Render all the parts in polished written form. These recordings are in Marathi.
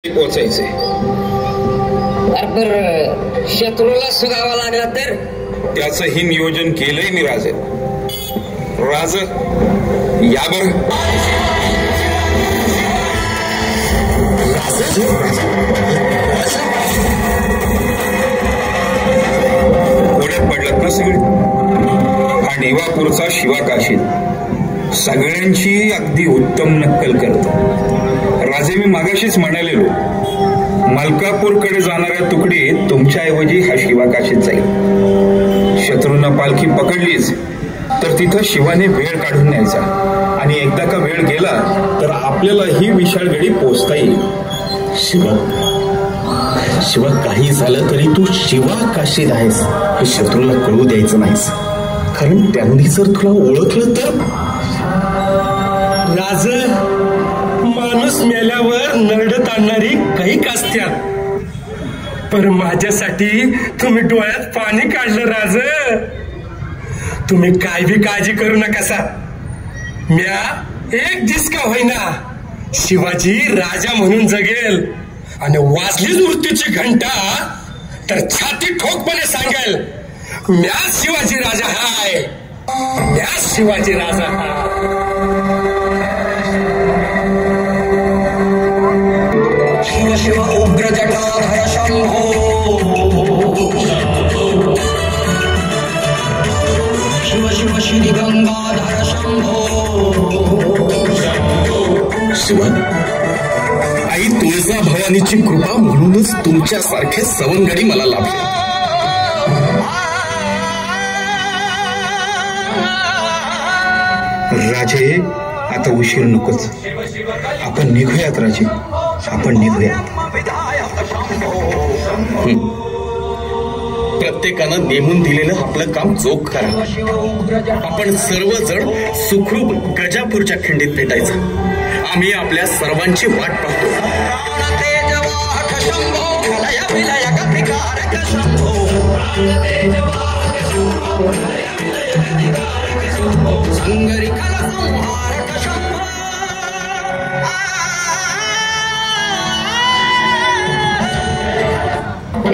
पोचायचे. बर शत्रूला सुगावा लागला तर त्याचंही नियोजन केलंय मी राजे. राज या बर. पुण्यात पडलात ना सगळे. हा नेवापूरचा शिवाकाशील सगळ्यांची अगदी उत्तम नक्कल करतो. राजे मी मागाशीच म्हणालेलो, मलकापूरकडे जाणाऱ्या तुकडीत तुमच्याऐवजी हा शिवाकाशीत जाईल. शत्रूंना पालखी पकडलीच तर तिथं शिवाने वेळ काढून न्यायचा आणि एकदा का वेळ गेला तर आपल्याला ही विशाळगडी पोचता येईल. शिवा काही झालं तरी तू शिवा काशीत आहेस हे शत्रूला कळू द्यायचं नाहीस, कारण त्यांनी जर तुला ओळखलं तर. राज, माणूस मेल्यावर नरडत आणणारी काही असत्यात, पण माझ्यासाठी तुम्ही डोळ्यात पाणी काढलं. राज, तुम्ही काय बी काळजी करू नका. म्या एक दिस का होईना शिवाजी राजा म्हणून जगेल आणि वाजलीच मृत्यूची घंटा तर छाती ठोकपणे सांगेल, म्या शिवाजी राजा हाय, म्या शिवाजी राजा हाय. शिव शिव उग्र जटाधर शंभो, शिव शिव श्री गंगाधर शंभो. शिवा, आई तुळजा भवानीची कृपा म्हणूनच तुमच्यासारखे सवंगडी मला लाभले. राजे, आता उशीर नकोच. आपण निघूयात राजे, आपण निघूयात. प्रत्येकानं नेमून दिलेलं आपलं काम चोख करा. आपण सर्वजण सुखरूप गजापूरच्या खिंडीत भेटायचं. आम्ही आपल्या सर्वांची वाट पाहतो.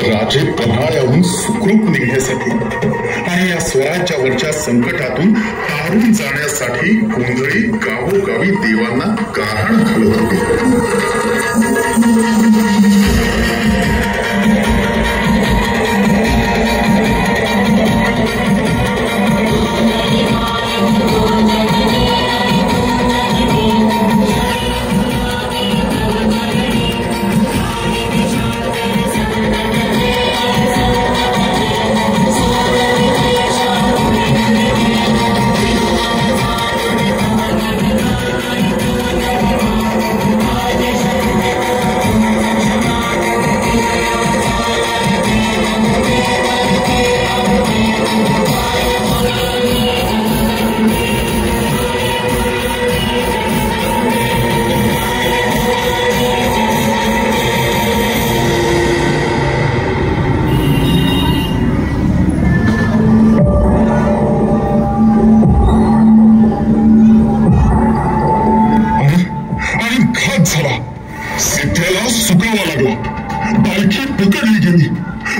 राजे पन्हाळ्याहून सुखरूप निघण्यासाठी आणि या स्वराज्यावरच्या संकटातून तारून जाण्यासाठी गोंधळी गावोगावी देवांना गारण घालत होते.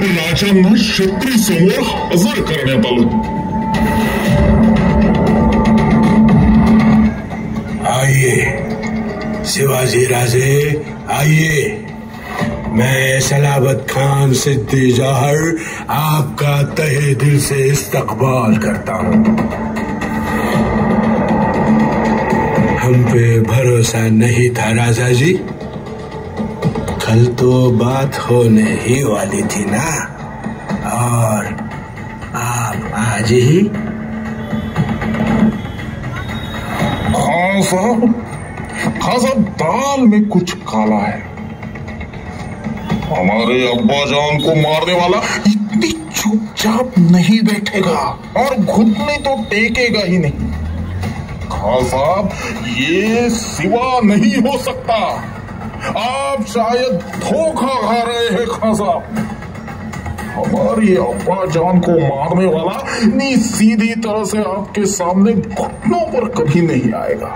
राजांना शत्रू समोर हजर करण्यात आलं. आइए शिवाजी राजे, आइए. मैं सलाबत खान सिद्दी जौहर आपका तहे दिल से इस्तकबाल करता हूँ. हम पे भरोसा नहीं था राजा जी, कल तो बात होने ही वाली थी ना, और आप आज ही. खान साहब, दाल में कुछ काला है. हमारे अब्बा जान को मारने वाला इतनी चुपचाप नहीं बैठेगा और घुटने तो टेकेगा ही नहीं. खान साहब, ये सिवा नहीं हो सकता. आप शायद धोखा खा रहे हैं खान साहब. हमारे अब्बा जान को मारने वाला इतनी सीधी तरह से आपके सामने घुटनों पर कभी नहीं आएगा.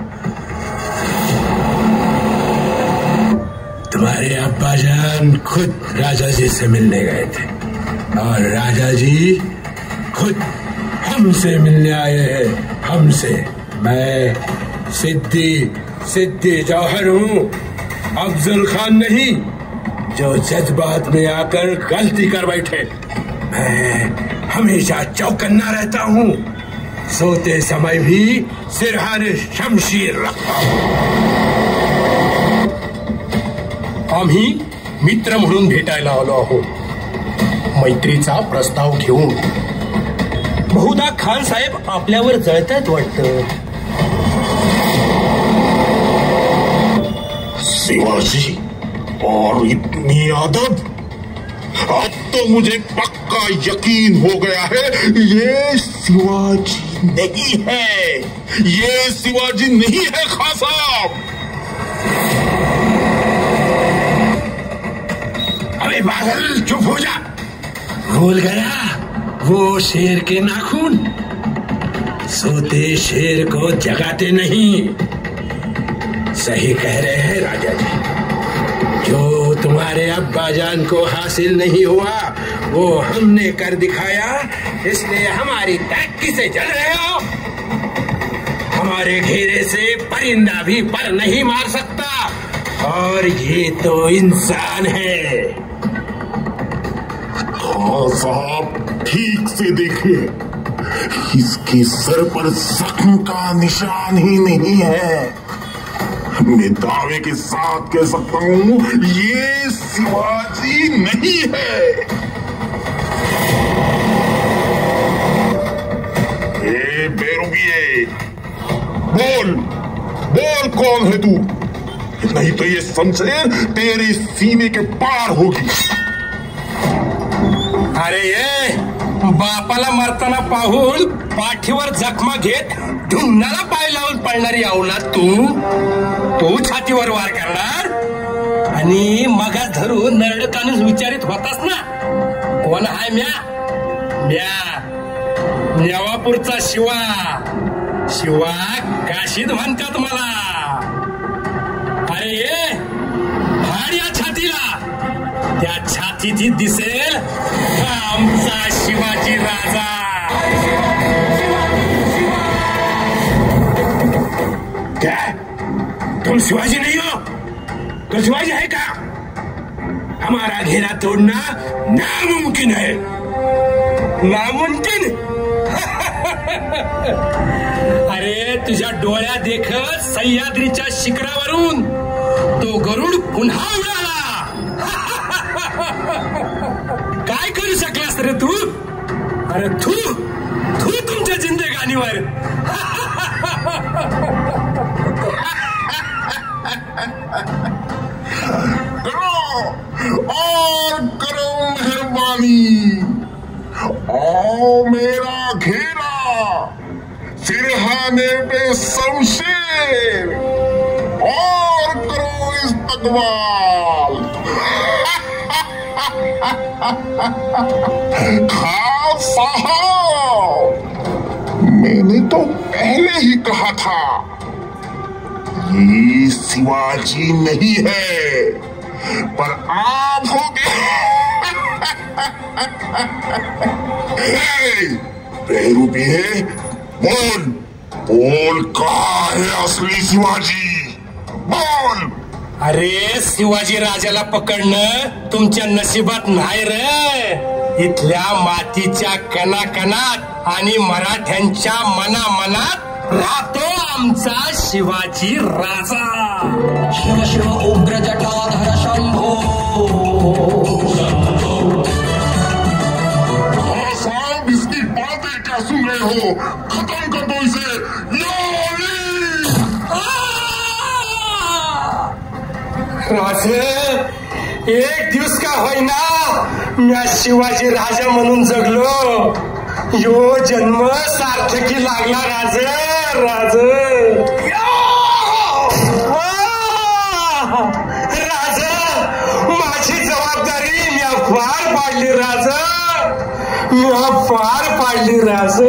तुम्हारे अब्बाजान खुद राजा जी से मिलने गए थे और राजा जी खुद हमसे मिलने आए हैं, हमसे। मैं सिद्दी जौहर हूँ, अफजल खान नहीं जो जज्बात में आकर गलती कर बैठे। मैं हमेशा चौकन्ना रहता हूँ, सोते समय भी सिरहाने शमशीर रखता हूँ। आम्ही मित्र म्हणून भेटायला आलो आहोत, मैत्रीचा प्रस्ताव घेऊन। बहुधा खान साहेब आपल्यावर जळतात वाटतं। शिवाजी और इतनी आदत, अब तो मुझे पक्का यकीन हो गया है ये शिवाजी नहीं है, ये शिवाजी नहीं है खान साहब। अरे पागल, चुप हो जा। भूल गया वो शेर के नाखून, सोते शेर को जगाते नहीं। सही कह रहे हैं राजा जी, जो तुम्हारे अब्बाजान को हासिल नहीं हुआ वो हमने कर दिखाया, इसलिए हमारी तरक्की से जल रहे हो। हमारे घेरे से परिंदा भी पर नहीं मार सकता, और ये तो इंसान है। खान साहब ठीक से देखिए, इसके सर पर जख्म का निशान ही नहीं है। मैं दावे के साथ कह सकता हूँ ये शिवाजी नहीं है। ए बेरुबिये, बोल बोल कौन है तू, नहीं तो ये शमशेर तेरे सीने के पार होगी। अरे ये बापाला मरताना पाहून पाठीवर जखमा घेत ढुंगणाला पाय लावून पळणारी अवलाद तू छातीवर वार करणार आणि मगाच धरून नरडतानच विचारित होतास ना, कोण हाय म्या नेवापूरचा शिवा काशीद म्हणतात मला। अरे ये फाड या छातीला, त्या छातीची दिसेल आमचा शिवाजी राजा। क्या तुम शिवाजी नहीं हो? तो शिवाजी है क्या? हमारा घेरा तोड़ना नामुमकिन है। नामुमकिन? अरे तुझ्या डोळ्या देखत सह्याद्रीच्या शिखरावरून तो गरुड पुन्हा उडाला। काय करू शकलास रे तू? अरे तू तुमच्या जिंदगानीवर। करो मेहरबानी, आओ मेरा घेरा, सिरहाने पे शमशेर, और करो इस्तकबाल। खान साहब, मैंने तो पहले ही कहा था ये शिवाजी नहीं है, पर आप हो गए। बेरूबी है, बोल कहाँ है असली शिवाजी, बोल। अरे शिवाजी राजाला पकडणं तुमच्या नशिबात नाही रे, इथल्या मातीच्या कणाकणात आणि मराठ्यांच्या मनामनात राहतो आमचा शिवाजी राजा। शिव शिव उग्र जटाधर शंभो। साहब इसकी बातें क्या सुन रहे हो, खत्म कर दो इसे। राजे, एक दिवस का होईना मी शिवाजी राजा म्हणून जगलो, यो जन्म सार्थकी लागला राज। माझी जबाबदारी मी पार पाडली राज।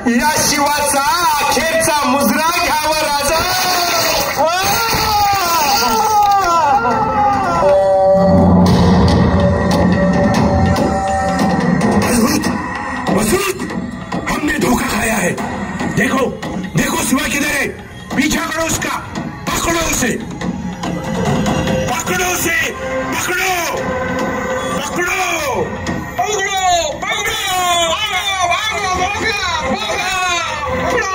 या शिवाचा अखेरचा मुजरा घ्यावा राजा। से पकड़ो पकड़ो पकड़ो पकड़ो पकड़ो।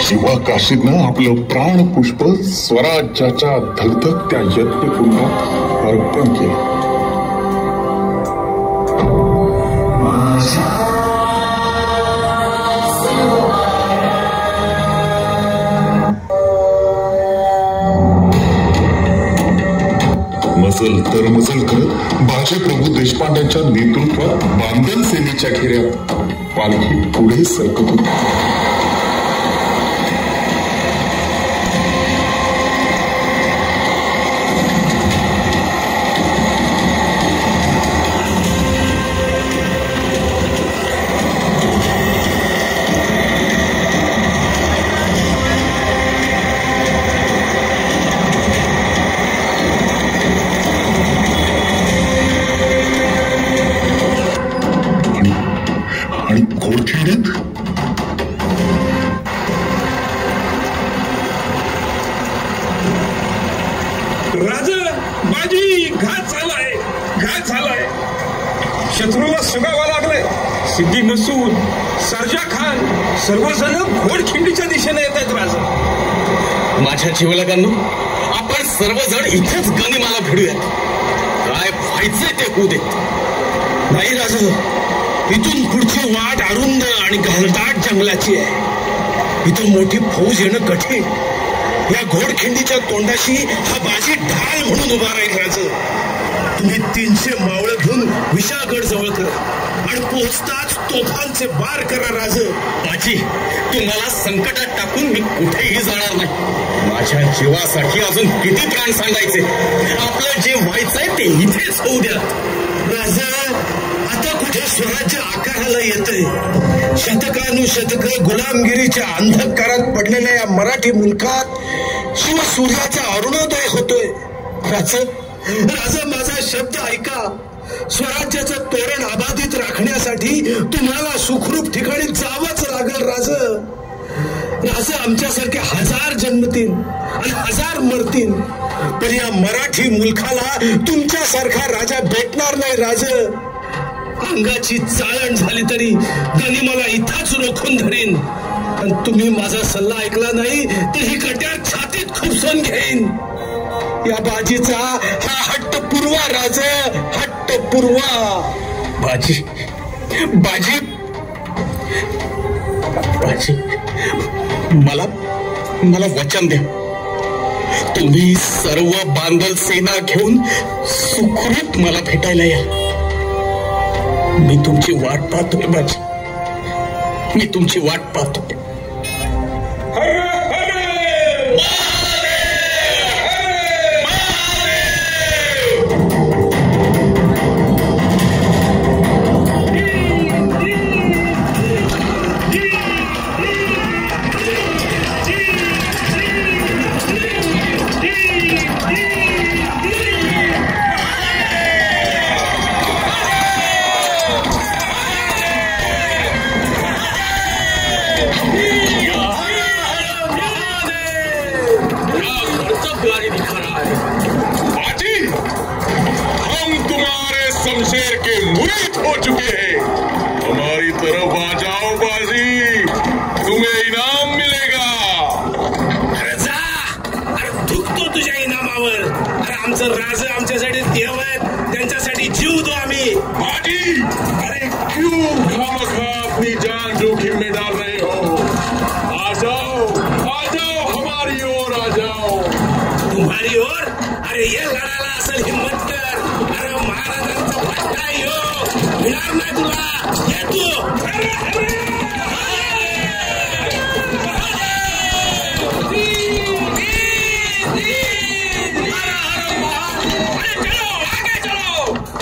शिवा काशीदनं आपलं प्राण पुष्प स्वराज्याच्या धगधगत्या यज्ञकुंडात अर्पण केलं. मजल तर मजल करत बाजी प्रभू देशपांड्यांच्या नेतृत्वात बांधण सेनेच्या घेऱ्यात पालखी पुढे सरकत होती. शत्रूला सुगावा लागलाय. सिद्धी मसूद, सरजा खान सर्वजण घोडखिंडीच्या दिशेने येत आहेत. राजा माझ्या जीवलगांनो, आपण सर्वजण इथेच गनिमाला भिडूयात. काय व्हायचंय ते होऊ देत. नाही राजा, इथून पुढची वाट अरुंद आणि घनदाट जंगलाची आहे. इथं मोठी फौज येणं कठीण. या घोडखिंडीच्या तोंडाशी हा बाजी ढाल म्हणून उभा राहील. राजा, तुम्ही 300 मावळं घेऊन विशाळगड जवळ करा आणि पोहोचताच तोफांचे बार करा. राज बाजी, तुम्हाला संकटात टाकून मी कुठेही जाणार नाही. माझ्या जीवासाठी अजून किती प्राण सांगायचे. आपलं जे व्हायचंय ते इथेच होऊ द्या. राजा, आता कुठे स्वराज्य आकाराला येतंय. शतकानुशतक गुलामगिरीच्या अंधकारात पडलेल्या या मराठी मुलकात शिवसूर्याचा अरुणोदय होतोय. राजा, माझा शब्द ऐका. स्वराज्याचं तोरण अबाधित राखण्यासाठी तुम्हाला सुखरूप ठिकाणी जावंच लागेल. राजा, आमच्यासारखे 1000 जन्मतील आणि 1000 मरतील, पण या मराठी मुलखाला तुमच्यासारखा राजा भेटणार नाही. राजा, अंगाची चाळण झाली तरी गनिमाला इथंच रोखून धरीन. पण तुम्ही माझा सल्ला ऐकला नाही तर ही कट्यार छातीत खुपसून घेईन. या बाजीचा हा हट्ट पुरवा. राजा, हट्ट पुरवा. बाजी, मला वचन द्या. तुम्ही सर्व बांधल सेना घेऊन सुखरूप मला भेटायला या. मी तुमची वाट पाहतोय. बाजी, मी तुमची वाट पाहतोय. हो चुके हैं. हमारी तरफ आ जाओ बाजी, तुम्हें इनाम मिलेगा. अरे थुकतो तुझ्या इनामावर. अरे आमचं राजा आमच्यासाठी देव आहेत, त्यांच्यासाठी जीव दो आम्ही. बाजी, अरे क्यों खामखा अपनी जान जोखिम में डाल रहे हो. आ जाओ हमारी ओर आ जाओ. तुम्हारी ओर? अरे ये लढायला असेल हिम्मत कर. अरे महाराजांचा भट्टा यो मिळणार नाही तुला. येतो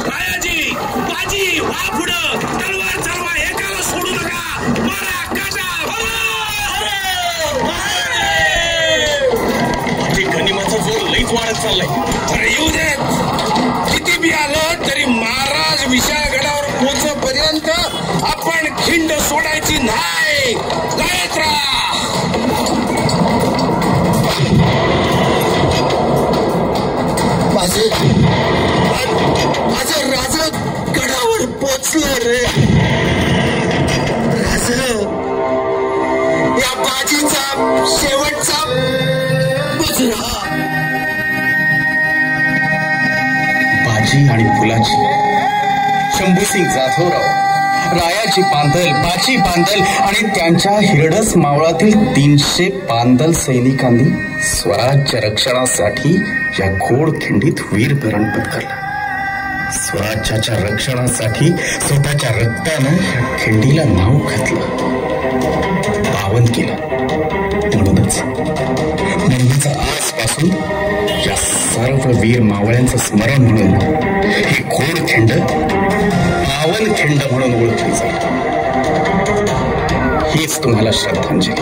रायाजी, बाजी, वा पुढं. तलवार चालवा, एकाला सोडू नका. मारा, काटा. गनिमाचा जोर लईच वाढत चाललाय. अरे येऊ देत. किती बी आलं तरी महाराज विशाळगडावर पोहोचेपर्यंत आपण खिंड सोडायची नाही. जायच राहा. शेवटचा मुजरा. बाजी आणि फुलाची, शंभूसिंग जाधवराव, रायाची पांदल, बाची पांदल आणि त्यांच्या हिरडस मावळातील 300 पांदल सैनिकांनी स्वराज्य रक्षणासाठी या घोडखिंडीत वीरमरण पत्करलं. स्वराज्याच्या रक्षणासाठी स्वतःच्या रक्तानं या खिंडीला नाव घातलं, पावन केलं. म्हणूनच आजपासून या सर्व वीर मावळ्यांचं स्मरण म्हणून ही घोडखिंड पावन खिंड म्हणून ओळखली जाईल. हीच तुम्हाला श्रद्धांजली.